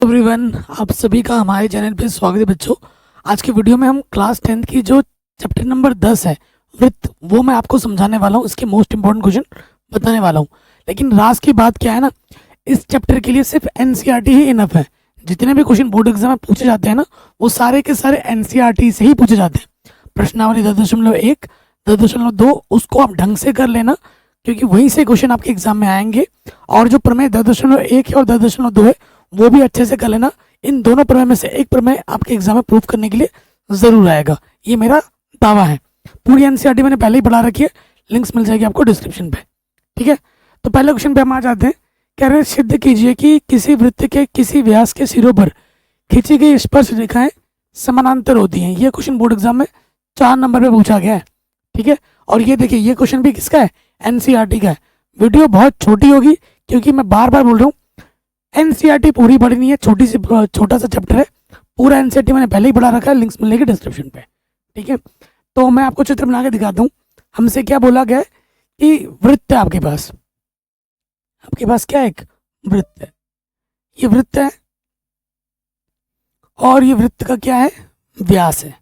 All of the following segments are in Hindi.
एवरीवन, आप सभी का हमारे चैनल पे स्वागत है बच्चों। आज की वीडियो में हम क्लास 10th की जो चैप्टर नंबर 10 है वृत्त, वो मैं आपको समझाने वाला हूँ। इसके मोस्ट इंपॉर्टेंट क्वेश्चन बताने वाला हूँ। लेकिन राज की बात क्या है ना, इस चैप्टर के लिए सिर्फ एनसीईआरटी ही इनफ है। जितने भी क्वेश्चन बोर्ड एग्जाम में पूछे जाते हैं ना, वो सारे के सारे एनसीईआरटी से ही पूछे जाते हैं। प्रश्नावली 10.1, 10.2 उसको आप ढंग से कर लेना, क्योंकि वहीं से क्वेश्चन आपके एग्जाम में आएंगे। और जो प्रमेय 10.1 है और 10.2 है वो भी अच्छे से कर लेना। इन दोनों प्रमेय में से एक प्रमेय आपके एग्जाम में प्रूफ करने के लिए जरूर आएगा, ये मेरा दावा है। पूरी एनसीईआरटी मैंने पहले ही पढ़ा रखी है, लिंक्स मिल जाएगी आपको डिस्क्रिप्शन पे। ठीक है, तो पहले क्वेश्चन पे हम आ जाते हैं। कह रहे हैं सिद्ध कीजिए कि किसी वृत्त के किसी व्यास के सिरों पर खींची गई स्पर्श रेखाएं समानांतर होती हैं। ये क्वेश्चन बोर्ड एग्जाम में 4 नंबर पे पूछा गया है। ठीक है, और ये देखिए, ये क्वेश्चन भी किसका है? एनसीईआरटी का है। वीडियो बहुत छोटी होगी क्योंकि मैं बार बार बोल रहा हूँ, एनसीईआरटी पूरी पढ़ी नहीं है, छोटा सा चैप्टर है। पूरा एनसीईआरटी मैंने पहले ही पढ़ा रखा है, लिंक्स मिलेंगे डिस्क्रिप्शन पे। ठीक है, तो मैं आपको चित्र बना के दिखाता हूँ। हमसे क्या बोला गया है कि वृत्त है आपके पास क्या है? एक वृत्त है, ये वृत्त है और ये वृत्त का क्या है? व्यास है।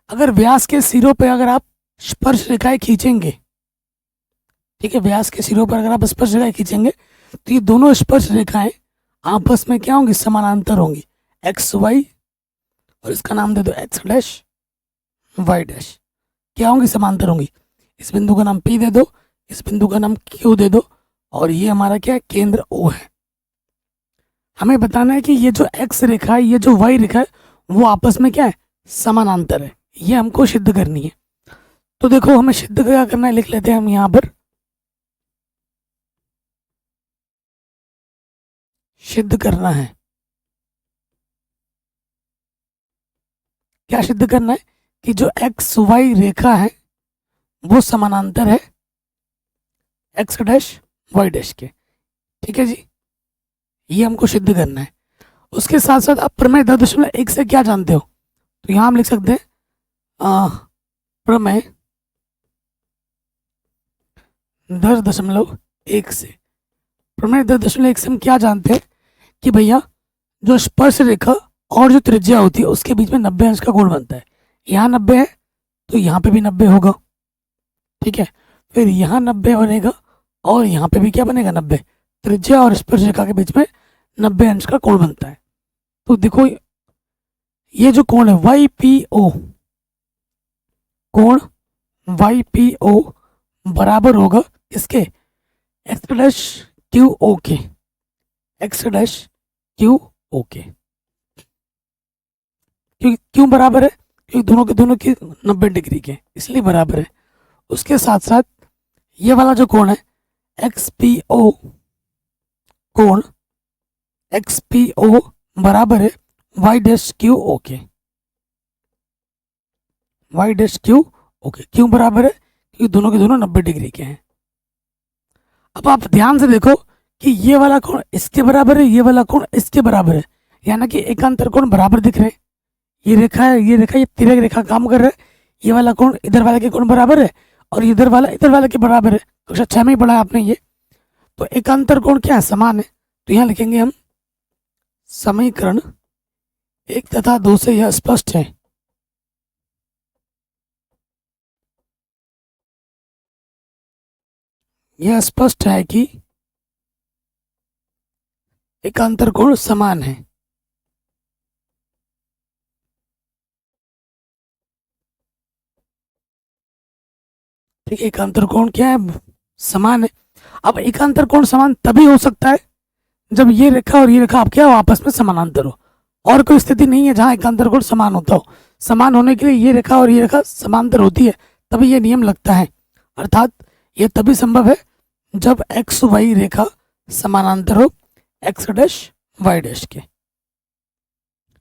अगर व्यास के सिरों पे अगर आप स्पर्श रेखाएं खींचेंगे, ठीक है, व्यास के सिरों पर अगर आप स्पर्श रेखाएं खींचेंगे तो ये दोनों स्पर्श रेखाएं आपस में क्या होंगी? समानांतर होंगी। एक्स वाई, और इसका नाम दे दो एक्स डैश वाई डैश। क्या होंगी? समांतर होंगी। इस बिंदु का नाम पी दे दो, इस बिंदु का नाम क्यू दे दो, और ये हमारा क्या है? केंद्र ओ है। हमें बताना है कि ये जो एक्स रेखा है, ये जो वाई रेखा है, वो आपस में क्या है? समानांतर है। ये हमको सिद्ध करनी है। तो देखो, हमें सिद्ध क्या करना है, लिख लेते हैं हम यहाँ पर। सिद्ध करना है, क्या सिद्ध करना है? कि जो एक्स वाई रेखा है वो समानांतर है एक्स डैश वाई डैश के। ठीक है जी, ये हमको सिद्ध करना है। उसके साथ साथ आप प्रमेय 10.1 से क्या जानते हो? तो यहां हम लिख सकते हैं प्रमेय 10.1 से। प्रमेय 10.1 से हम क्या जानते हैं कि भैया, जो स्पर्श रेखा और जो त्रिज्या होती है उसके बीच में 90 अंश का कोण बनता है। यहाँ 90 है तो यहाँ पे भी 90 होगा। ठीक है, फिर यहाँ 90 बनेगा और यहाँ पे भी क्या बनेगा? 90। त्रिज्या और स्पर्श रेखा के बीच में 90 अंश का कोण बनता है। तो देखो, ये जो कोण है वाई पी ओ, कोण वाई पी ओ बराबर होगा इसके एक्स डैश क्यू ओ के, एक्स डैश क्यू ओ के। क्यों बराबर है? क्योंकि दोनों के दोनों की 90 डिग्री के, इसलिए बराबर है। उसके साथ साथ ये वाला जो कोण है एक्स पी ओ, कोण एक्स पी ओ बराबर है वाई डैश क्यू ओ के, वाई डैश क्यू ओ के। क्यों बराबर है? क्योंकि दोनों के दोनों 90 डिग्री के हैं। अब आप ध्यान से देखो कि ये वाला कोण इसके बराबर है, ये वाला कोण इसके बराबर है, यानी कि एकांतर कोण बराबर दिख रहे हैं। ये रेखा है, ये रेखा, ये तिरक रेखा काम कर रहा है। ये वाला कोण इधर वाले के कोण बराबर है और इधर वाला के बराबर है। कक्षा 6 में ही पढ़ा आपने ये। तो एकांतर कोण क्या है? समान है। तो यहाँ लिखेंगे हम समीकरण 1 तथा 2 से यह स्पष्ट है यह स्पष्ट है कि एकांतर कोण समान है। ठीक है, एकांतर कोण क्या है? समान है। अब एकांतर कोण समान तभी हो सकता है जब ये रेखा और ये रेखा आप क्या हो? आपस में समानांतर हो। और कोई स्थिति नहीं है जहां एकांतर कोण समान होता हो। समान होने के लिए ये रेखा और ये रेखा समांतर होती है, तभी ये नियम लगता है। अर्थात ये तभी संभव है जब एक्स वाई रेखा समानांतर हो एक्स डैश वाई डैश के।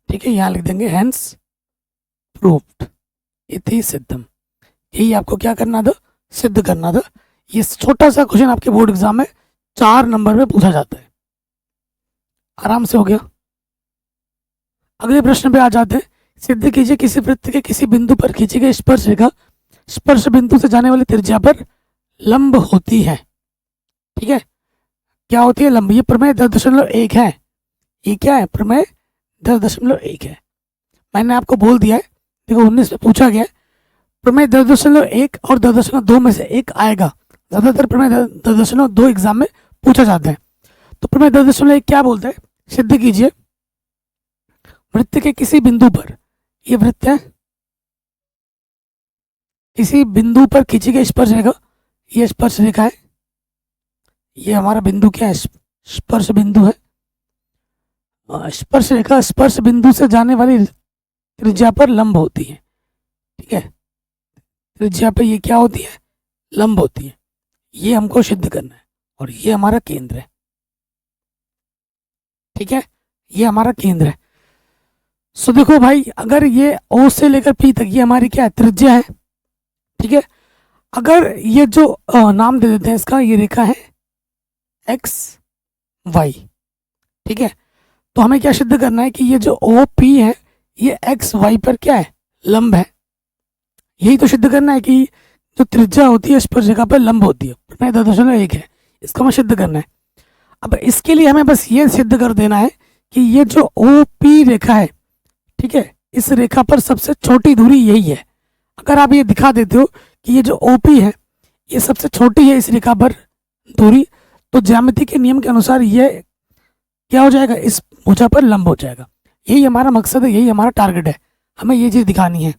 ठीक है, यहाँ लिख देंगे हेंस प्रूव्ड, इति सिद्धम। यही आपको क्या करना था? सिद्ध करना था। ये छोटा सा क्वेश्चन आपके बोर्ड एग्जाम में 4 नंबर में पूछा जाता है। आराम से हो गया। अगले प्रश्न पे आ जाते हैं। सिद्ध कीजिए किसी वृत्त के किसी बिंदु पर खींची गई स्पर्श रेखा स्पर्श बिंदु से जाने वाली त्रिज्या पर लंब होती है। ठीक है, क्या होती है? लंब। ये प्रमेय 10.1 है। ये क्या है, प्रमेय 10.1 है। मैंने आपको बोल दिया है, देखो 19 में पूछा गया है, प्रमेय 10.1 और 10.2 में से एक आएगा। ज़्यादातर प्रमेय 10.2 एग्जाम में पूछा जाता है। तो प्रमेय 10.1 क्या बोलता है, सिद्ध कीजिए वृत्त के किसी बिंदु पर, ये वृत्त है, किसी बिंदु पर खींची गई स्पर्श रेखा, ये स्पर्श रेखा है, ये हमारा बिंदु क्या है, स्पर्श बिंदु है। स्पर्श रेखा स्पर्श बिंदु से जाने वाली त्रिज्या पर लंब होती है। ठीक है, त्रिज्या पे ये क्या होती है, लंब होती है। ये हमको सिद्ध करना है और ये हमारा केंद्र है। ठीक है, ये हमारा केंद्र है। सो देखो भाई, अगर ये O से लेकर P तक ये हमारी क्या है, त्रिज्या है। ठीक है, अगर ये जो नाम दे देते हैं इसका, ये रेखा है एक्स वाई। ठीक है, तो हमें क्या सिद्ध करना है कि ये जो OP है ये एक्स वाई पर क्या है, लंब है। यही तो सिद्ध करना है कि जो त्रिज्या होती है स्पर्श रेखा पर लंब होती है, 10.1 है, इसको हमें सिद्ध करना है। अब इसके लिए हमें बस ये सिद्ध कर देना है कि ये जो OP रेखा है, ठीक है, इस रेखा पर सबसे छोटी दूरी यही है। अगर आप ये दिखा देते हो कि ये जो OP है ये सबसे छोटी है इस रेखा पर दूरी, तो ज्यामिति के नियम के अनुसार ये क्या हो जाएगा, इस भुजा पर लंब हो जाएगा। यही हमारा मकसद है, यही हमारा टारगेट है, हमें ये चीज़ दिखानी है।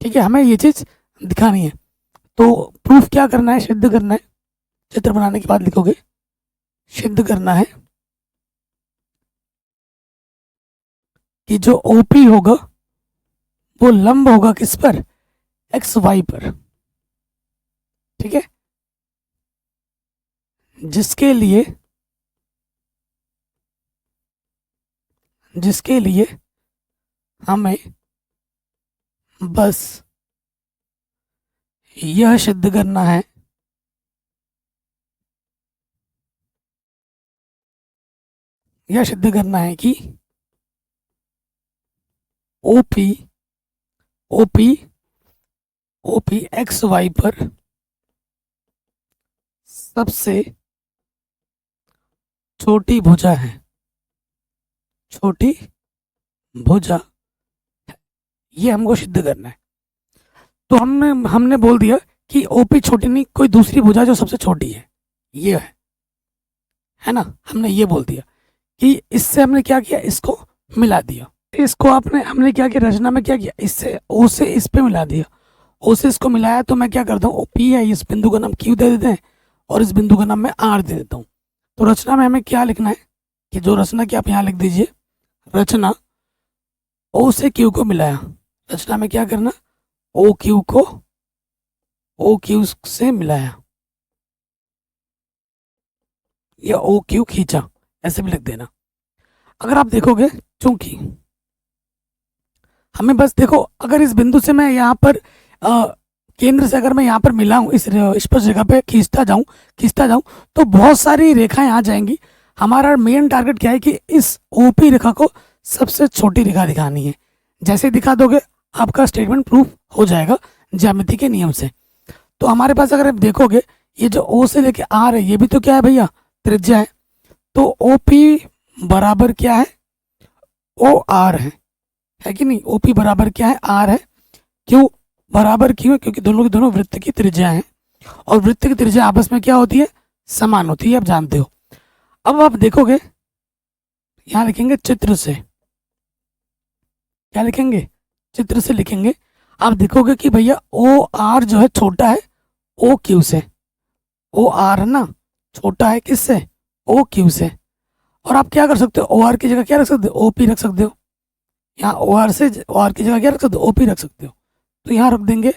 ठीक है, हमें ये चीज़ दिखानी है। तो प्रूफ क्या करना है, सिद्ध करना है। चित्र बनाने के बाद लिखोगे सिद्ध करना है कि जो OP होगा वो लंब होगा किस पर, एक्स वाई पर। ठीक है, जिसके लिए हमें बस यह सिद्ध करना है कि OP एक्स वाई पर सबसे छोटी भुजा है, छोटी भुजा, ये हमको सिद्ध करना है। तो हमने बोल दिया कि OP छोटी नहीं, कोई दूसरी भुजा जो सबसे छोटी है ये है ना, हमने ये बोल दिया कि इससे हमने क्या किया, इसको मिला दिया। इसको हमने क्या किया, रचना में क्या किया, इससे O से इस पे मिला दिया, O से इसको मिलाया। तो मैं क्या करता हूँ, OP है, इस बिंदु का नाम Q दे देते हैं और इस बिंदु का नाम मैं R दे देता हूँ। तो रचना में हमें क्या लिखना है कि जो रचना की आप यहाँ लिख दीजिए, रचना O से Q को मिलाया। रचना में क्या करना, OQ को OQ से मिलाया या OQ खींचा, ऐसे भी लिख देना। अगर आप देखोगे, चूंकि हमें बस देखो, अगर इस बिंदु से मैं यहाँ पर केंद्र से अगर मैं यहाँ पर मिला हूँ, इस स्पर्श रेखा पे खींचता जाऊँ तो बहुत सारी रेखाएं आ जाएंगी। हमारा मेन टारगेट क्या है कि इस OP रेखा को सबसे छोटी रेखा दिखानी है। जैसे दिखा दोगे आपका स्टेटमेंट प्रूफ हो जाएगा ज्यामिति के नियम से। तो हमारे पास अगर आप देखोगे, ये जो O से लेके R है ये भी तो क्या है भैया, त्रिज्या है। तो OP बराबर क्या है, OR है कि नहीं। OP बराबर क्या है, R है। क्यों बराबर, क्यों, क्योंकि दोनों की दोनों वृत्त की त्रिज्या है और वृत्त की त्रिज्या आपस में क्या होती है, समान होती है, आप जानते हो। अब आप देखोगे, यहाँ लिखेंगे चित्र से, क्या लिखेंगे, चित्र से लिखेंगे। आप देखोगे कि भैया OR जो है छोटा है OQ से, OR ना छोटा है किससे, OQ से। और आप क्या कर सकते हो, OR की जगह क्या रख सकते हो, OP रख सकते हो। यहाँ OR की जगह क्या रख सकते हो, OP रख सकते हो। तो यहाँ रख देंगे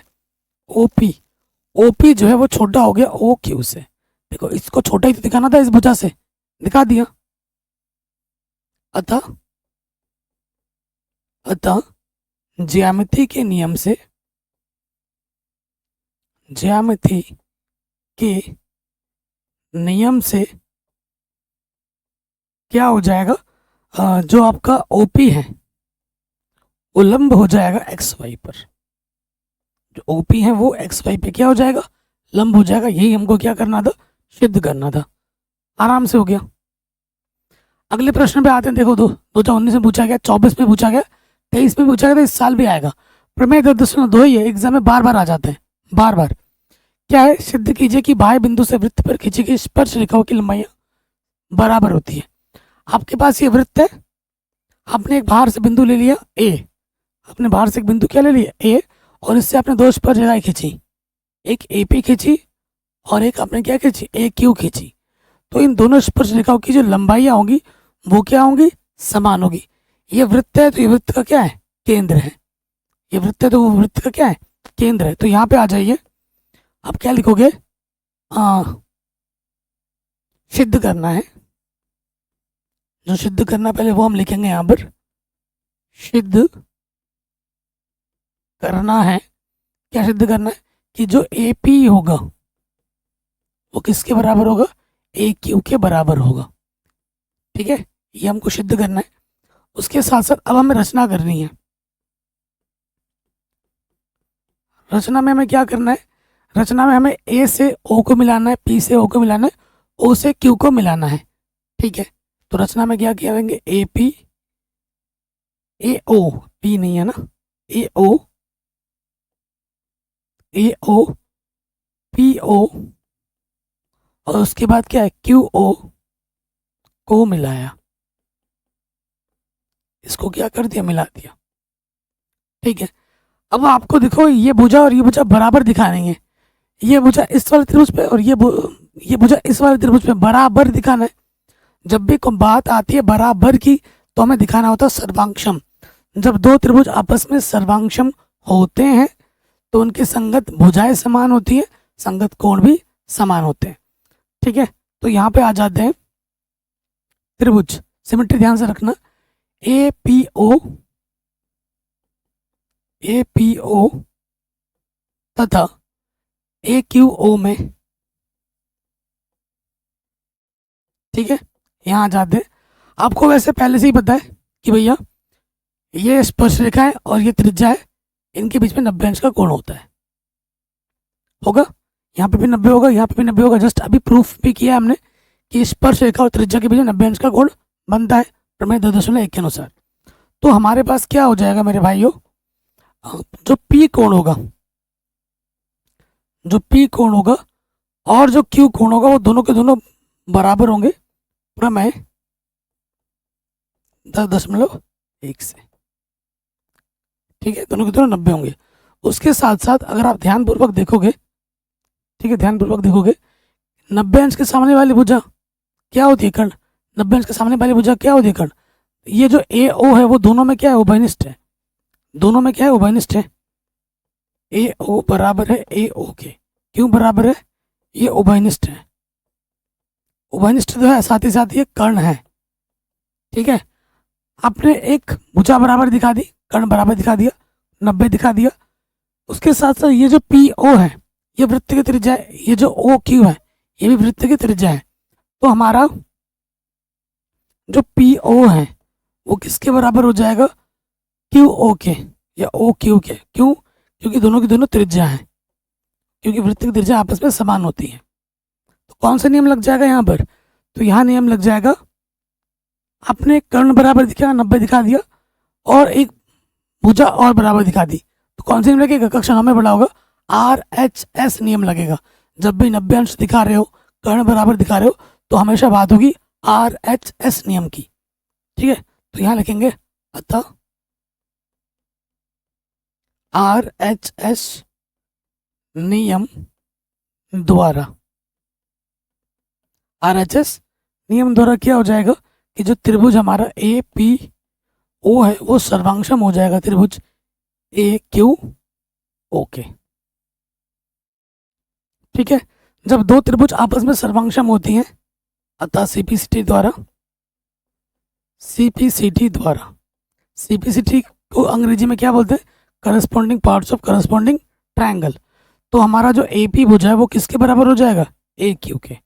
OP जो है वो छोटा हो गया OQ से। देखो इसको छोटा ही तो दिखाना था, इस भुजा से दिखा दिया। अतः ज्यामिति के नियम से क्या हो जाएगा, जो आपका OP है वो लंब हो जाएगा XY पर। जो OP है वो XY पे क्या हो जाएगा, लंब हो जाएगा। यही हमको क्या करना था, सिद्ध करना था। आराम से हो गया। अगले प्रश्न पे आते हैं। देखो 2019 में पूछा गया, 24 में पूछा गया, 23 में पूछा गया, तो इस साल भी आएगा। प्रमेय 10.2 ही है, एग्जाम में बार बार आ जाते हैं, बार बार। क्या है? सिद्ध कीजिए कि बाह्य बिंदु से वृत्त पर खींची गई स्पर्श रेखाओं की लंबाई बराबर होती है। आपके पास ये वृत्त है, आपने एक बाहर से बिंदु ले लिया ए, आपने बाहर से एक बिंदु क्या ले लिया ए, और इससे आपने दो स्पर्श रेखाएं खींची, एक ए पी खींची और एक आपने क्या खींची, ए क्यू खींची। तो इन दोनों स्पर्श रेखाओं की जो लंबाइयाँ होंगी वो क्या होंगी, समान होगी। ये वृत्त है तो ये वृत्त का क्या है, केंद्र है। ये वृत्त है तो वो वृत्त का क्या है, केंद्र है। तो यहाँ पे आ जाइए, आप क्या लिखोगे, सिद्ध करना है। जो सिद्ध करना पहले वो हम लिखेंगे यहाँ पर, सिद्ध करना है। क्या सिद्ध करना है? कि जो ए पी होगा वो किसके बराबर होगा, ए क्यू के बराबर होगा। ठीक है, ये हमको सिद्ध करना है। उसके साथ साथ अब हमें रचना करनी है। रचना में हमें क्या करना है, रचना में हमें ए से ओ को मिलाना है, पी से ओ को मिलाना है, ओ से क्यू को मिलाना है। ठीक है, तो रचना में क्या करेंगे, A P, A O, P नहीं है ना, ए ओ, ए ओ, पी ओ, और उसके बाद क्या है, क्यू ओ को मिलाया, इसको क्या कर दिया, मिला दिया। ठीक है, अब आपको देखो ये भुजा और ये भुजा बराबर दिखानी है। ये भुजा इस वाले त्रिभुज पे और ये भुजा इस वाले त्रिभुज पे बराबर दिखाना है। जब भी कोई बात आती है बराबर की तो हमें दिखाना होता है सर्वांक्षम। जब दो त्रिभुज आपस में सर्वांक्षम होते हैं तो उनकी संगत भुजाएं समान होती है, संगत कोण भी समान होते हैं। ठीक है, तो यहाँ पे आ जाते हैं त्रिभुज, सिमेट्री ध्यान से रखना, A P O, A P O तथा ए क्यू ओ में। ठीक है, यहाँ आ जाते हैं। आपको वैसे पहले से ही पता है कि भैया ये स्पर्श रेखा है और ये त्रिज्या है, इनके बीच में 90 अंश का कोण होता है, होगा। यहाँ पे भी 90 होगा, यहाँ पे भी 90 होगा। जस्ट अभी प्रूफ भी किया हमने कि स्पर्श रेखा और त्रिज्या के बीच में 90 अंश का कोण बनता है प्रमेय 2.1 के अनुसार। तो हमारे पास क्या हो जाएगा मेरे भाइयों, जो पी कोण होगा, जो पी कोण होगा और जो क्यू कोण होगा वो दोनों के दोनों बराबर होंगे प्रमेय 10.1 से। ठीक है, दोनों के दोनों 90 होंगे। उसके साथ साथ अगर आप ध्यानपूर्वक देखोगे, ठीक है, ध्यानपूर्वक देखोगे, 90 अंश के सामने वाली भुजा क्या होती है, कर्ण। 90 अंश के सामने वाली भुजा क्या होती है, कर्ण। ये जो ए ओ है वो दोनों में क्या है, उभयनिष्ठ है। दोनों में क्या है, उभयनिष्ठ है। ए ओ बराबर है ए ओ के, क्यों बराबर है, ये उभयनिष्ठ है। उभयनिष्ठ तो है, साथ ही साथ ये कर्ण है। ठीक है, आपने एक भुजा बराबर दिखा दी, कर्ण बराबर दिखा दिया, 90 दिखा दिया। उसके साथ साथ ये जो पी ओ है ये वृत्त की त्रिज्या है, ये जो ओ क्यू है ये भी वृत्त की त्रिज्या है। तो हमारा जो पी ओ है वो किसके बराबर हो जाएगा, क्यू ओ के या ओ क्यू के। क्यों, क्योंकि दोनों की दोनों त्रिज्या है, क्योंकि वृत्त की त्रिज्या आपस में समान होती है। तो कौन सा नियम लग जाएगा यहाँ पर, तो यहाँ नियम लग जाएगा, आपने कर्ण बराबर दिखा 90 दिखा दिया और एक भुजा और बराबर दिखा दी, तो कौन सा नियम लगेगा, कक्षा हमें बड़ा होगा, आर एच एस नियम लगेगा। जब भी 90 अंश दिखा रहे हो, कर्ण बराबर दिखा रहे हो, तो हमेशा बात होगी आर एच एस नियम की। ठीक है, तो यहाँ लिखेंगे अतः आर एच एस नियम द्वारा, आर एच एस नियम द्वारा क्या हो जाएगा कि जो त्रिभुज हमारा ए पी ओ है वो सर्वांक्षम हो जाएगा त्रिभुज ए क्यू ओ के। ठीक है, जब दो त्रिभुज आपस में सर्वांक्षम होती हैं अतः सीपीसीटी द्वारा, सीपीसीटी द्वारा, सीपीसीटी को अंग्रेजी में क्या बोलते हैं, corresponding parts of corresponding triangle. तो हमारा जो ए पी भुजा है वो किसके बराबर हो जाएगा, ए क्यू के।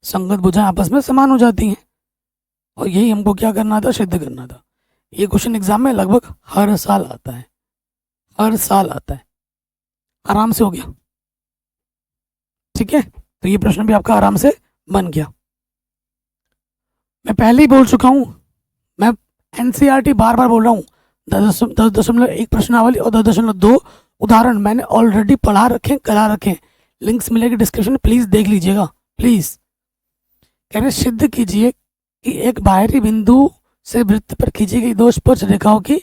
संगत भुजाएं आपस में समान हो जाती हैं और यही हमको क्या करना था, सिद्ध करना था। ये क्वेश्चन एग्जाम में लगभग हर साल आता है, हर साल आता है, आराम से हो गया। ठीक है, तो ये प्रश्न भी आपका आराम से बन गया। मैं पहले ही बोल चुका हूँ, मैं एनसीईआरटी बार बार बोल रहा हूँ। 10.1 प्रश्नावली और 10.2 उदाहरण मैंने ऑलरेडी पढ़ा रखे, करा रखे, लिंक्स मिलेगी डिस्क्रिप्शन में, प्लीज देख लीजिएगा प्लीज। कह रहे सिद्ध कीजिए कि एक बाहरी बिंदु से वृत्त पर खींची गई 2 स्पर्श रेखाओं की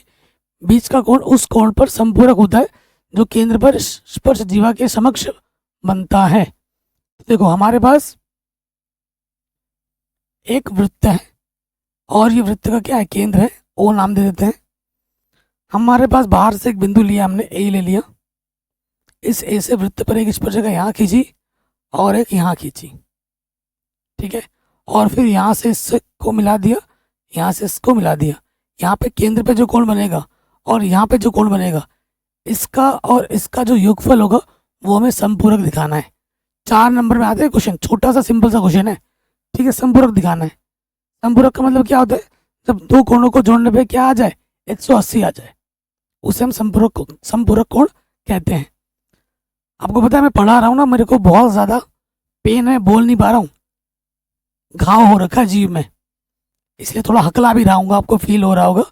बीच का कोण उस कोण पर संपूरक होता है जो केंद्र पर स्पर्श जीवा के समक्ष बनता है। तो देखो हमारे पास एक वृत्त है और ये वृत्त का क्या है, केंद्र है, ओ नाम दे देते हैं। हमारे पास बाहर से एक बिंदु लिया हमने, ए ले लिया, इस ए से वृत्त पर एक स्पर्शिका यहाँ खींची और एक यहाँ खींची, ठीक है, और फिर यहाँ से इसको मिला दिया, यहाँ से इसको मिला दिया। यहाँ पे केंद्र पे जो कोण बनेगा और यहाँ पे जो कोण बनेगा, इसका और इसका जो योगफल होगा वो हमें संपूरक दिखाना है। 4 नंबर में आते हैं क्वेश्चन, छोटा सा सिंपल सा क्वेश्चन है, ठीक है, संपूरक दिखाना है। संपूरक का मतलब क्या होता है, जब 2 कोणों को जोड़ने पे क्या आ जाए, 180 आ जाए, उसे हम संपूरक कोण कहते हैं। आपको पता है मैं पढ़ा रहा हूँ ना, मेरे को बहुत ज़्यादा पेन है, बोल नहीं पा रहा हूँ, घाव हो रखा है जीभ में, इसलिए थोड़ा हकला भी रहा हूँ, आपको फील हो रहा होगा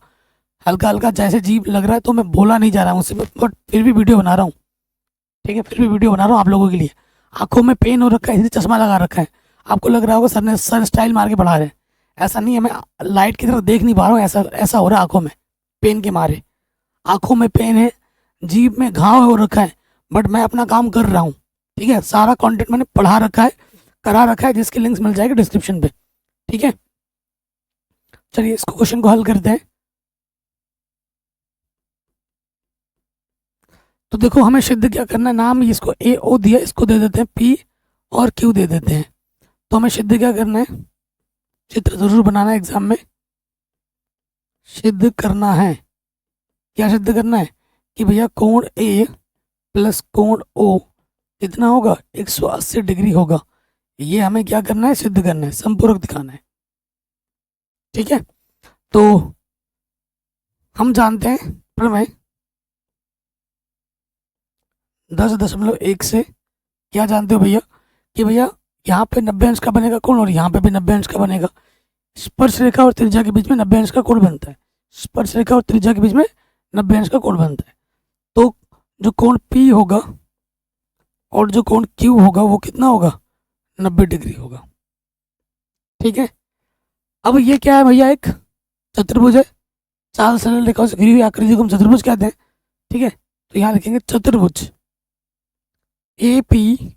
हल्का हल्का जैसे जीभ लग रहा है, तो मैं बोला नहीं जा रहा हूँ उससे, बट फिर भी वीडियो बना रहा हूँ, ठीक है, फिर भी वीडियो बना रहा हूँ आप लोगों के लिए। आंखों में पेन हो रखा है, इसलिए चश्मा लगा रखा है। आपको लग रहा होगा सर स्टाइल मार के पढ़ा रहे हैं, ऐसा नहीं है, मैं लाइट की तरफ देख नहीं पा रहा हूँ, ऐसा हो रहा है आंखों में पेन के मारे, आंखों में पेन है, जीभ में घाव हो रखा है, बट मैं अपना काम कर रहा हूँ, ठीक है। सारा कंटेंट मैंने पढ़ा रखा है, करा रखा है, जिसकी लिंक्स मिल जाएगी डिस्क्रिप्शन पे, ठीक है। चलिए इसको क्वेश्चन को हल करते हैं। तो देखो हमें सिद्ध क्या करना है, नाम इसको ए ओ दिया, इसको दे देते हैं पी और क्यू दे देते हैं। तो हमें सिद्ध क्या करना है, चित्र जरूर बनाना है एग्जाम में, सिद्ध करना है, क्या सिद्ध करना है कि भैया कोण ए प्लस कोण ओ कितना होगा, 180 डिग्री होगा। ये हमें क्या करना है, सिद्ध करना है, संपूरक दिखाना है, ठीक है। तो हम जानते हैं प्रमेय 10.1 से क्या जानते हो भैया कि भैया यहाँ पे 90 अंश का बनेगा कोण और यहाँ पे भी 90 अंश का बनेगा। स्पर्श रेखा और त्रिज्या के बीच में 90 अंश का कोण बनता है, स्पर्श रेखा और त्रिज्या के बीच में 90 अंश का कोण बनता है। तो जो कोण P होगा और जो कोण Q होगा वो कितना होगा, 90 डिग्री होगा, ठीक है। अब ये क्या है भैया, एक चतुर्भुज है, 4 सरल रेखाओं से घिरी हुई आकृति को हम चतुर्भुज कहते हैं, ठीक है। तो यहाँ लिखेंगे चतुर्भुज APOQ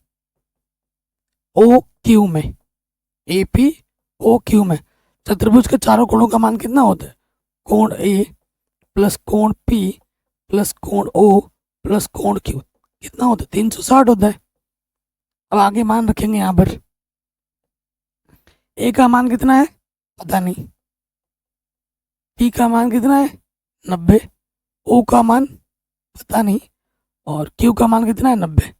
में, APOQ में चतुर्भुज के चारों कोणों का मान कितना होता है, कोण A प्लस कोण P प्लस कोण O प्लस कोण Q कितना होता है, 360 होता है। अब आगे मान रखेंगे, यहाँ पर A का मान कितना है पता नहीं, P का मान कितना है 90, O का मान पता नहीं, और Q का मान कितना है 90।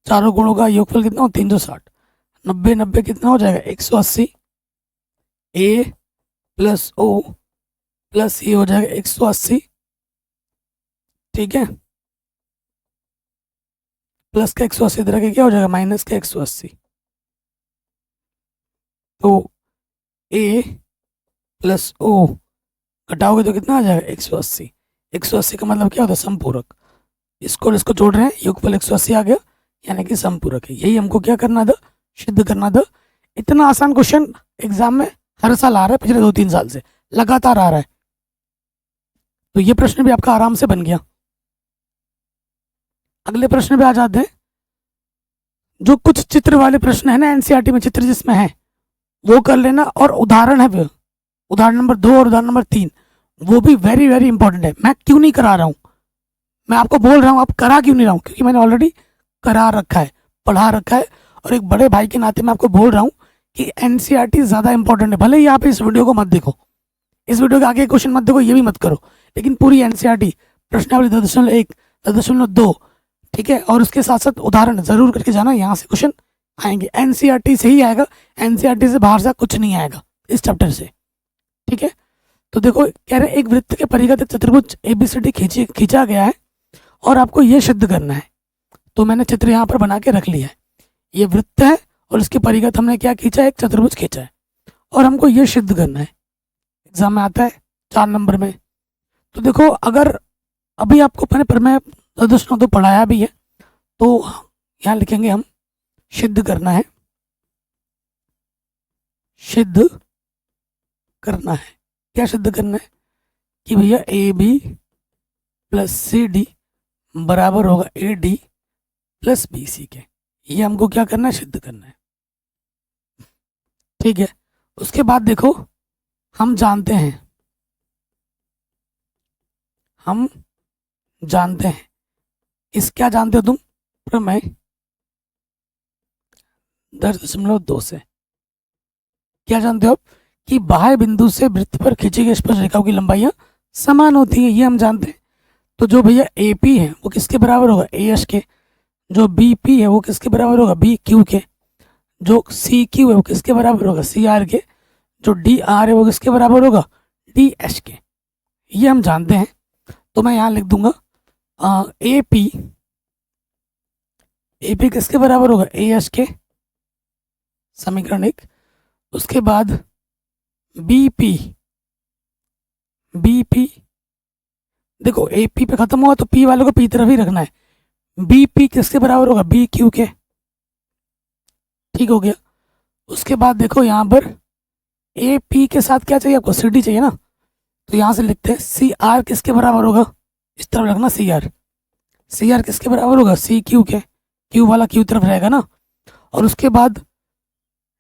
चारों गुणों का योगफल कितना हो, 360, 90 90 कितना हो जाएगा 180, A प्लस O प्लस ये हो जाएगा 180, ठीक है, प्लस का 180 तरह के क्या हो जाएगा, माइनस का 180। तो A प्लस O घटाओगे तो कितना आ जाएगा 180। 180 का मतलब क्या होता है, संपूरक, इसको इसको जोड़ रहे हैं, योगफल 180 आ गया, यानी कि संपूरक है। यही हमको क्या करना था, सिद्ध करना था। इतना आसान क्वेश्चन एग्जाम में हर साल आ रहा है, पिछले 2-3 साल से लगातार आ रहा है, तो ये प्रश्न भी आपका आराम से बन गया। अगले प्रश्न पे आ जाते हैं। जो कुछ चित्र वाले प्रश्न है ना एनसीईआरटी में, चित्र जिसमें है वो कर लेना, और उदाहरण है, उदाहरण नंबर 2 और उदाहरण नंबर 3 वो भी वेरी वेरी इंपॉर्टेंट है। मैं क्यों नहीं करा रहा हूँ, मैं आपको बोल रहा हूँ, आप करा क्यों नहीं रहा हूँ, क्योंकि मैंने ऑलरेडी करा रखा है, पढ़ा रखा है, और एक बड़े भाई के नाते मैं आपको बोल रहा हूँ कि एनसीईआरटी ज़्यादा इंपॉर्टेंट है। भले ही आप इस वीडियो को मत देखो, इस वीडियो के आगे क्वेश्चन मत देखो, ये भी मत करो, लेकिन पूरी एनसीईआरटी प्रश्नावली 10.1 10.2, ठीक है, और उसके साथ साथ उदाहरण जरूर करके जाना, यहाँ से क्वेश्चन आएंगे, एनसीईआरटी से ही आएगा, एनसीईआरटी से बाहर से कुछ नहीं आएगा इस चैप्टर से, ठीक है। तो देखो कह रहे एक वृत्त के परिघ चतुर्भुज ABCD खींचा गया है और आपको ये सिद्ध करना है। तो मैंने चित्र यहाँ पर बना के रख लिया है, ये वृत्त है और इसके परिघ हमने क्या खींचा है, एक चतुर्भुज खींचा है, और हमको ये सिद्ध करना है, एग्जाम में आता है 4 नंबर में। तो देखो, अगर अभी आपको मैंने प्रमेय प्रदर्शन तो पढ़ाया भी है, तो यहाँ लिखेंगे हम सिद्ध करना है, सिद्ध करना है। क्या सिद्ध करना है कि भैया A B plus C D बराबर होगा A D plus B C के। ये हमको क्या करना है, सिद्ध करना है। ठीक है, उसके बाद देखो, हम जानते हैं, हम जानते हैं इस, क्या जानते हो तुम, प्रमेय 10.2 से क्या जानते हो कि बाह्य बिंदु से वृत्त पर खींची गई स्पर्श रेखाओं की लंबाइयां समान होती हैं, ये हम जानते हैं। तो जो भैया ए पी है वो किसके बराबर होगा, ए एस के। जो बी पी है वो किसके बराबर होगा, बी क्यू के। जो सी क्यू है वो किसके बराबर होगा, सी आर के। जो डी आर है वो किसके बराबर होगा, डी एच के। ये हम जानते हैं। तो मैं यहाँ लिख दूंगा ए पी किसके बराबर होगा, ए एच के, समीकरण 1। उसके बाद बी पी देखो ए पी पे खत्म हुआ तो पी वाले को पी तरफ ही रखना है। बी पी किसके बराबर होगा, बी क्यू के। ठीक हो गया। उसके बाद देखो यहाँ पर ए पी के साथ क्या चाहिए आपको, सी डी चाहिए ना। तो यहाँ से लिखते हैं सी आर किसके बराबर होगा, इस तरफ रखना सी आर। सी आर किसके बराबर होगा, सी क्यू के। क्यू वाला क्यू तरफ रहेगा ना। और उसके बाद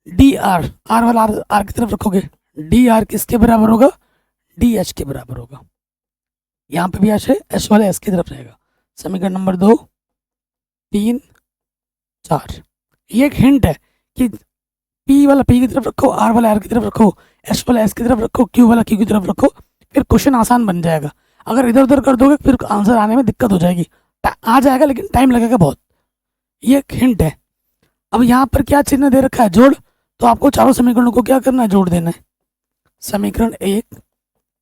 डी आर, आर वाला आर की तरफ रखोगे। डी आर किसके बराबर होगा, डी एच के बराबर होगा। यहाँ पे भी ऐसे एस वाला एस की तरफ रहेगा। समीकरण नंबर 2, 3, 4। ये एक हिंट है कि पी वाला पी की तरफ रखो, आर वाला आर की तरफ रखो, एस वाला एस की तरफ रखो, क्यू वाला क्यू की तरफ रखो, फिर क्वेश्चन आसान बन जाएगा। अगर इधर उधर कर दोगे फिर आंसर आने में दिक्कत हो जाएगी। आ जाएगा लेकिन टाइम लगेगा बहुत। ये एक हिंट है। अब यहाँ पर क्या चिन्ह दे रखा है, जोड़। तो आपको चारों समीकरणों को क्या करना है, जोड़ देना है। समीकरण 1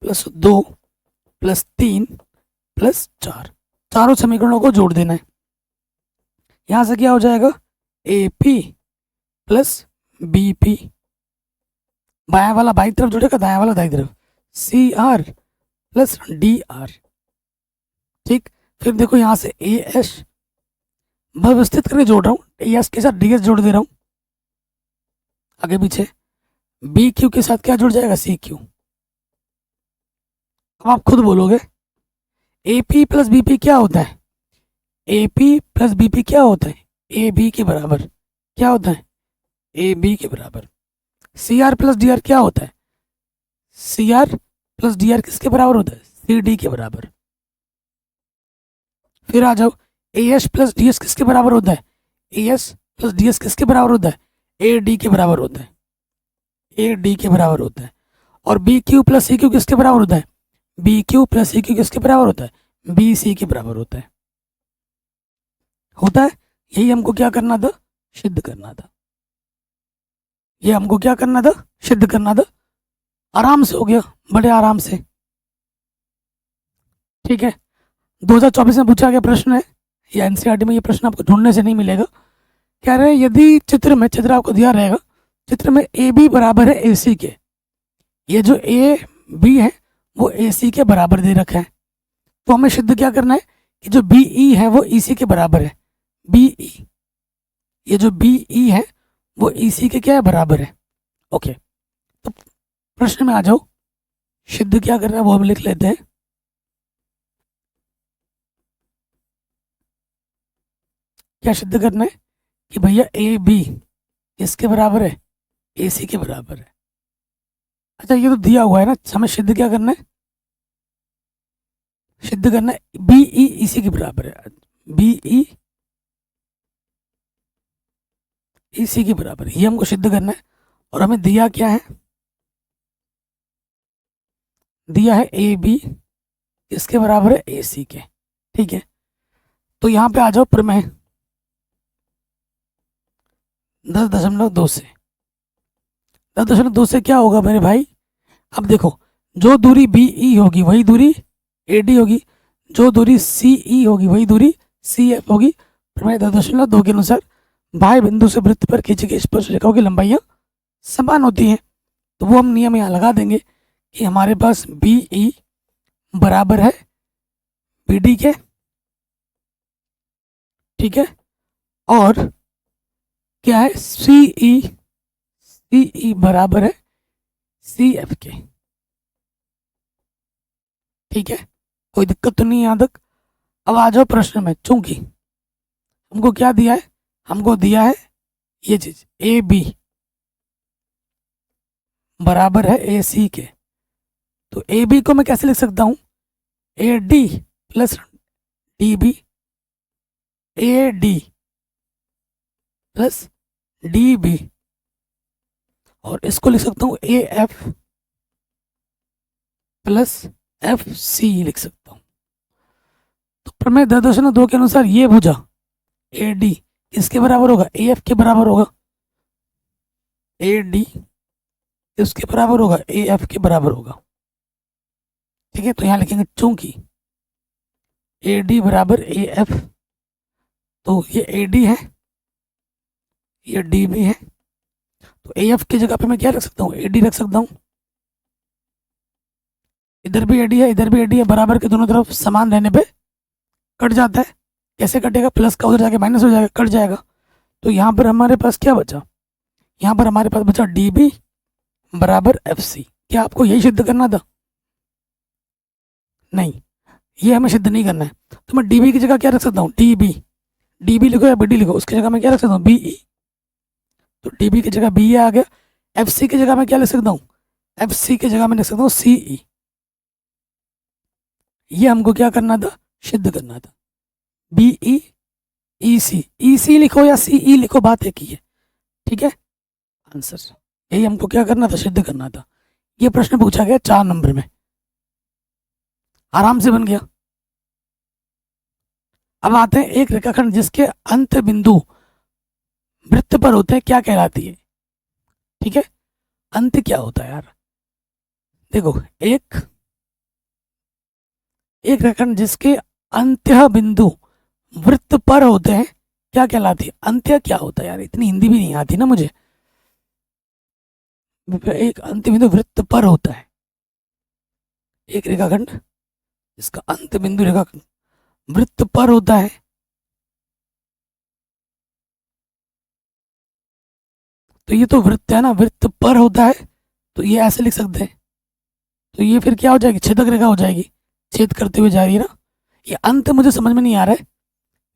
प्लस 2 प्लस 3 प्लस 4, चारों समीकरणों को जोड़ देना है। यहाँ से क्या हो जाएगा, A P plus B P, बायां वाला बाई तरफ जुड़ेगा, दायां वाला दाई तरफ, C R plus D R. ठीक, फिर देखो यहाँ से ए एस व्यवस्थित करके जोड़ रहा हूँ, ए एस के साथ डी एस जोड़ दे रहा हूँ आगे पीछे। बी क्यू के साथ क्या जुड़ जाएगा, सी क्यू। अब आप खुद बोलोगे A P plus B P क्या होता है, A P plus B P क्या होता है, ए बी के बराबर। क्या होता है, ए बी के बराबर। C R plus D R क्या होता है, C R plus D R किसके बराबर होता है, सी डी के बराबर। फिर आ जाओ, A S plus D S किसके बराबर होता है, A S plus D S किसके बराबर होता है, ए डी के बराबर होता है, ए डी के बराबर होता है। और B Q plus C Q किसके बराबर होता है, B Q plus C Q किसके बराबर होता है, बी सी के बराबर होता है। होता है। यही हमको क्या करना था, सिद्ध करना था। ये हमको क्या करना था, सिद्ध करना था। आराम से हो गया, बड़े आराम से। ठीक है, 2024 में पूछा गया प्रश्न है, या एनसीईआरटी में ये प्रश्न आपको ढूंढने से नहीं मिलेगा। कह रहे हैं यदि चित्र आपको दिया रहेगा, चित्र में ए बी बराबर है ए सी के। ये जो ए बी है वो ए सी के बराबर दे रखा है। तो हमें सिद्ध क्या करना है कि जो बी ई है वो ई सी के बराबर है। बी ई, ये जो बी ई है वो ई सी के क्या है, बराबर है। ओके, तो प्रश्न में आ जाओ, सिद्ध क्या करना है वो हम लिख लेते हैं। क्या सिद्ध करना है कि भैया ए बी किसके बराबर है, ए सी के बराबर है। अच्छा, ये तो दिया हुआ है ना, हमें सिद्ध क्या करना है, सिद्ध करना है बी ई ई सी के बराबर है। बी ई ई सी के बराबर है, ये हमको सिद्ध करना है। और हमें दिया क्या है, दिया है ए बी किसके बराबर है, ए सी के। ठीक है, तो यहाँ पे आ जाओ प्रमेय 10.2 से। 10.2 से क्या होगा मेरे भाई, अब देखो, जो दूरी बी ई होगी वही दूरी ए डी होगी, जो दूरी सी ई होगी वही दूरी सी एफ होगी। प्रमेय 10.2 के अनुसार बाह्य बिंदु से वृत्त पर खींची गई स्पर्श रेखाओं की लंबाइयां समान होती हैं। तो वो हम नियम यहाँ लगा देंगे कि हमारे पास बी ई बराबर है बी डी के, ठीक है, और क्या है सी ई बराबर है सी एफ के, ठीक है, कोई दिक्कत तो नहीं है यहाँ तक। अब आ जाओ प्रश्न में, चूंकि हमको क्या दिया है, हमको दिया है ये चीज ए बी बराबर है ए सी के, तो ए बी को मैं कैसे लिख सकता हूं, A D plus D B, A D plus D B, और इसको लिख सकता हूं A F plus F C लिख सकता हूं। तो प्रमेय 10.2 के अनुसार ये भुजा ए डी किसके बराबर होगा, ए एफ के बराबर होगा, ए डी इसके बराबर होगा, ए एफ के बराबर होगा, ठीक है। तो यहां लिखेंगे चूंकि ए डी बराबर ए एफ, तो ये ए डी है, ये डी बी है, तो ए एफ की जगह पे मैं क्या रख सकता हूँ, ए डी रख सकता हूँ। इधर भी ए डी है, इधर भी ए डी है, बराबर के दोनों तरफ समान रहने पे कट जाता है। कैसे कटेगा, प्लस का उधर जाके माइनस हो जाएगा, कट जाएगा। तो यहाँ पर हमारे पास क्या बचा, यहाँ पर हमारे पास बचा डी बी बराबर एफ सी। क्या आपको यही सिद्ध करना था, नहीं, ये हमें सिद्ध नहीं करना है। तो मैं डी बी की जगह क्या रख सकता हूँ, डी बी लिखो या बी डी लिखो, उसकी जगह मैं क्या रख सकता हूँ, बी ई, तो डी बी की जगह बी ए आ गया। एफ सी की जगह मैं क्या लिख सकता हूँ, एफ सी की जगह मैं लिख सकता हूँ सी ई। ये हमको क्या करना था, सिद्ध करना था। बी ई सी लिखो या सी ई लिखो, बात एक ही है, ठीक है। आंसर यही हमको क्या करना था, सिद्ध करना था। ये प्रश्न पूछा गया 4 नंबर में, आराम से बन गया। अब आते हैं एक रेखाखंड जिसके अंत बिंदु वृत्त पर होते हैं, क्या कहलाती है, ठीक है। अंत क्या होता है यार, देखो एक रेखाखंड जिसके अंत्य बिंदु वृत्त पर होते हैं क्या कहलाती है, अंत्य क्या होता है यार, इतनी हिंदी भी नहीं आती ना मुझे। एक अंत्य बिंदु वृत्त पर होता है, एक रेखाखंड जिसका अंत बिंदु रेखाखंड वृत्त पर होता है, तो ये तो वृत्त है ना, वृत्त पर होता है, तो ये ऐसे लिख सकते हैं। तो ये फिर क्या हो जाएगी, छेदक रेखा हो जाएगी, छेद करते हुए जा रही है ना। ये अंत मुझे समझ में नहीं आ रहा है,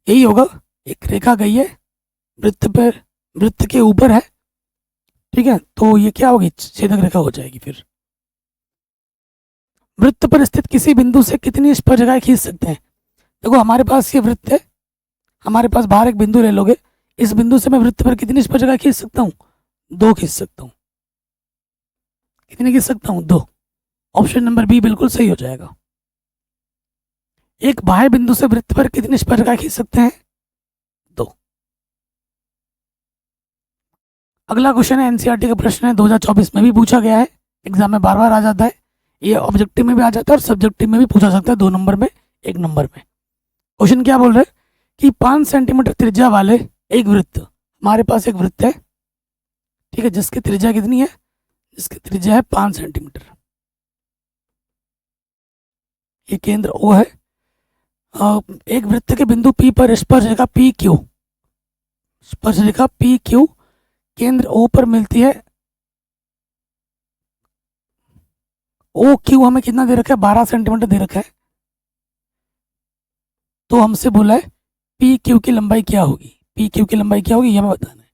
यही होगा, एक रेखा गई है वृत्त पर, वृत्त के ऊपर है, ठीक है, तो ये क्या होगी, छेदक रेखा हो जाएगी। फिर वृत्त पर स्थित किसी बिंदु से कितनी स्पर्शरेखाएं खींच सकते हैं, देखो हमारे पास ये वृत्त है, हमारे पास बाहर एक बिंदु ले लोगे, इस बिंदु से मैं वृत्त पर कितनी स्पर्शरेखाएं खींच सकता हूँ, 2 खींच सकता हूँ। कितनी खींच सकता हूँ, 2। ऑप्शन नंबर बी बिल्कुल सही हो जाएगा। एक बाह्य बिंदु से वृत्त पर कितनी स्पर्शरेखाएं खींच सकते हैं, 2। अगला क्वेश्चन है एनसीईआरटी का प्रश्न है, 2024 में भी पूछा गया है, एग्जाम में बार बार आ जाता है, ये ऑब्जेक्टिव में भी आ जाता है और सब्जेक्टिव में भी पूछा सकता है, 2 नंबर में 1 नंबर में। क्वेश्चन क्या बोल रहे हैं कि 5 सेंटीमीटर त्रिज्या वाले एक वृत्त, हमारे पास एक वृत्त है, ठीक है, जिसकी त्रिज्या कितनी है, जिसकी त्रिज्या है 5 सेंटीमीटर, ये केंद्र ओ है। एक वृत्त के बिंदु पी पर स्पर्शरेखा पी क्यू, स्पर्शरेखा पी क्यू केंद्र ओ पर मिलती है। ओ क्यू हमें कितना दे रखा है, 12 सेंटीमीटर दे रखा है, तो हमसे बोला है पी क्यू की लंबाई क्या होगी, पी क्यू की लंबाई क्या होगी ये हमें बताना है।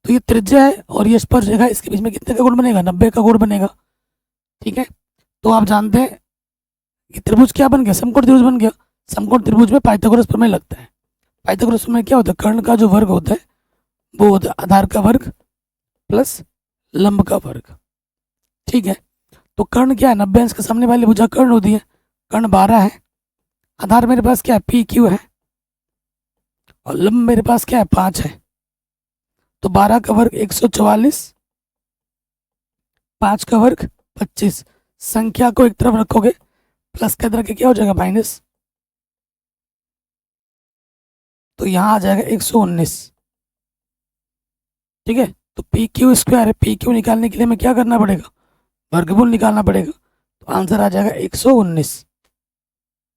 तो ये त्रिज्या है और ये स्पर्शरेखा, इसके बीच में कितने का कोण बनेगा, 90 का कोण बनेगा, ठीक है। तो आप जानते हैं कि त्रिभुज क्या बन गया, समकोण त्रिभुज बन गया। समकोण त्रिभुज में पाइथागोरस प्रमेय लगता है। पाइथागोरस प्रमेय क्या होता है, कर्ण का जो वर्ग होता है वो होता है आधार का वर्ग प्लस लंब का वर्ग, ठीक है। तो कर्ण क्या है, 90 अंश के सामने वाली भुजा कर्ण होती है, कर्ण 12 है, आधार मेरे पास क्या है, पी क्यू है, और लंब मेरे पास क्या है, 5 है। तो 12 का वर्ग 144, 5 का वर्ग 25, संख्या को एक तरफ रखोगे, प्लस के तरह के क्या हो जाएगा, माइनस, तो यहाँ आ जाएगा 119, ठीक है। तो पी क्यू स्क्वायर है, पी क्यू निकालने के लिए हमें क्या करना पड़ेगा, वर्गमूल निकालना पड़ेगा, तो आंसर आ जाएगा 119।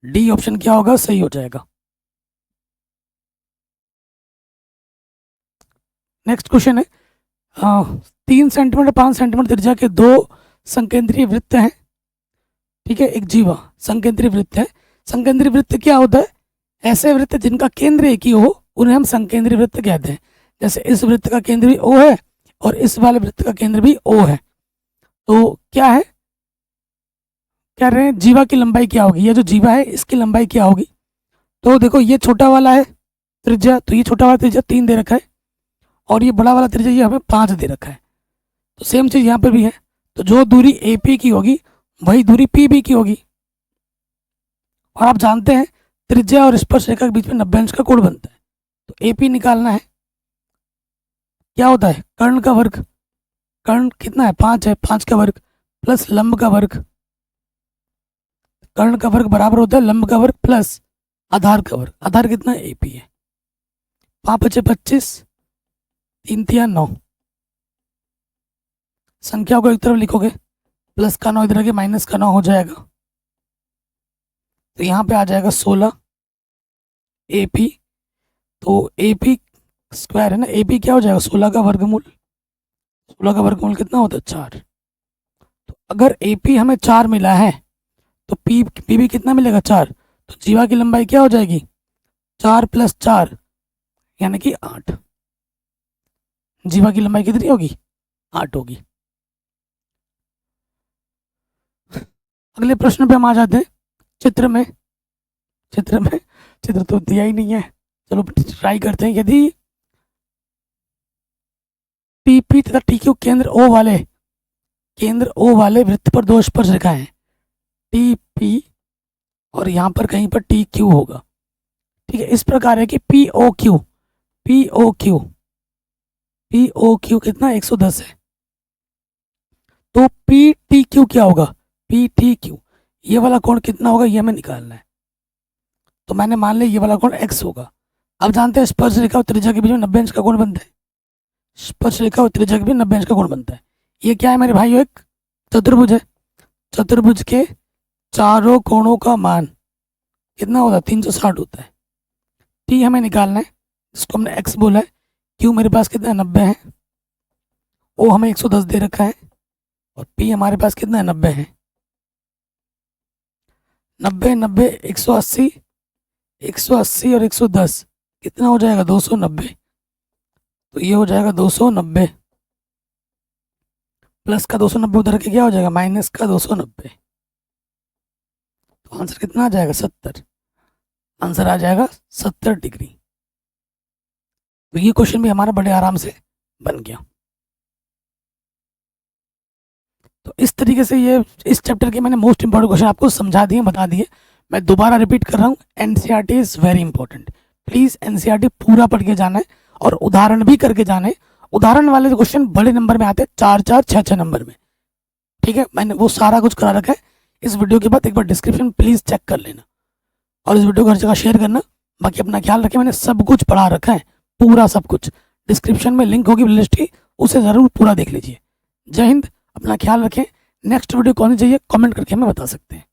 डी ऑप्शन क्या होगा, सही हो जाएगा। नेक्स्ट क्वेश्चन है 3 सेंटीमीटर 5 सेंटीमीटर त्रिज्या के दो संकेंद्रीय वृत्त हैं, ठीक है, एक जीवा संकेंद्रीय वृत्त है। संकेंद्रीय वृत्त क्या होता है, ऐसे वृत्त जिनका केंद्र एक ही हो उन्हें हम संकेंद्रीय वृत्त कहते हैं। जैसे इस वृत्त का केंद्र भी O है और इस वाले वृत्त का केंद्र भी O है, तो क्या है, कह रहे हैं जीवा की लंबाई क्या होगी, ये जो जीवा है इसकी लंबाई क्या होगी। तो देखो ये छोटा वाला है त्रिज्या, तो ये छोटा वाला त्रिज्या 3 दे रखा है और ये बड़ा वाला त्रिज्या ये हमें 5 दे रखा है। तो सेम चीज़ यहाँ पर भी है, तो जो दूरी AP की होगी वही दूरी PB की होगी। और आप जानते हैं त्रिज्या और स्पर्श रेखा के बीच में 90 अंश का कोण बनता है, तो AP निकालना है। क्या होता है, कर्ण का वर्ग, कर्ण कितना है 5 है, 5 का वर्ग प्लस लंब का वर्ग, कर्ण का वर्ग बराबर होता है लंब का वर्ग प्लस आधार का वर्ग। आधार कितना है, AP है। 5 बचे 25, 3 तिया 9। संख्याओं को एक तरफ लिखोगे, प्लस का 9 इधर आगे माइनस का 9 हो जाएगा, तो यहाँ पे आ जाएगा 16 AP। तो AP स्क्वायर है ना, AP क्या हो जाएगा 16 का वर्गमूल। 16 का वर्गमूल कितना होता है 4। तो अगर AP हमें 4 मिला है तो PB कितना मिलेगा 4। तो जीवा की लंबाई क्या हो जाएगी 4 + 4 यानी कि 8। जीवा की लंबाई कितनी होगी 8 होगी। अगले प्रश्न पे हम आ जाते हैं। चित्र तो दिया ही नहीं है, चलो ट्राई करते हैं। यदि TP तथा TQ केंद्र O वाले वृत्त पर दो स्पर्श रेखाएं हैं, TP और यहाँ पर कहीं पर TQ होगा, ठीक है। इस प्रकार है कि POQ कितना 110 है, तो PTQ क्या होगा, PTQ ये वाला कोण कितना होगा ये हमें निकालना है। तो मैंने मान लिया ये वाला कोण X होगा। अब जानते हैं स्पर्श रेखा और त्रिज्या के बीच में 90 अंश का कोण बनता है। स्पर्श रेखा और त्रिज्या के बीच 90 अंश का कोण बनता है। ये क्या है मेरे भाइयों, एक चतुर्भुज है। चतुर्भुज के चारों कोणों का मान कितना होता है 360 होता है। T हमें निकालना है, जिसको हमने X बोला है। Q मेरे पास कितना है 90 है। O हमें 110 दे रखा है और P हमारे पास कितना है 90 है। 90 180 और 110 कितना हो जाएगा 290। तो ये हो जाएगा 290 प्लस का 290 उधर के क्या हो जाएगा माइनस का 290। तो आंसर कितना आ जाएगा 70। आंसर आ जाएगा 70 डिग्री। तो ये क्वेश्चन भी हमारा बड़े आराम से बन गया। तो इस तरीके से ये इस चैप्टर के मैंने मोस्ट इंपॉर्टेंट क्वेश्चन आपको समझा दिए, बता दिए। मैं दोबारा रिपीट कर रहा हूँ, NCERT is very important. Please NCERT पूरा पढ़ के जाना है और उदाहरण भी करके जाना है। उदाहरण वाले क्वेश्चन बड़े नंबर में आते हैं, 4 6 नंबर में, ठीक है। मैंने वो सारा कुछ करा रखा है। इस वीडियो के बाद एक बार डिस्क्रिप्शन प्लीज़ चेक कर लेना और इस वीडियो को हर जगह शेयर करना। बाकी अपना ख्याल रखें, मैंने सब कुछ पढ़ा रखा है, पूरा सब कुछ। डिस्क्रिप्शन में लिंक होगी प्लेलिस्ट की, उसे ज़रूर पूरा देख लीजिए। जय हिंद, अपना ख्याल रखें। नेक्स्ट वीडियो कौन सी चाहिए कमेंट करके हमें बता सकते हैं।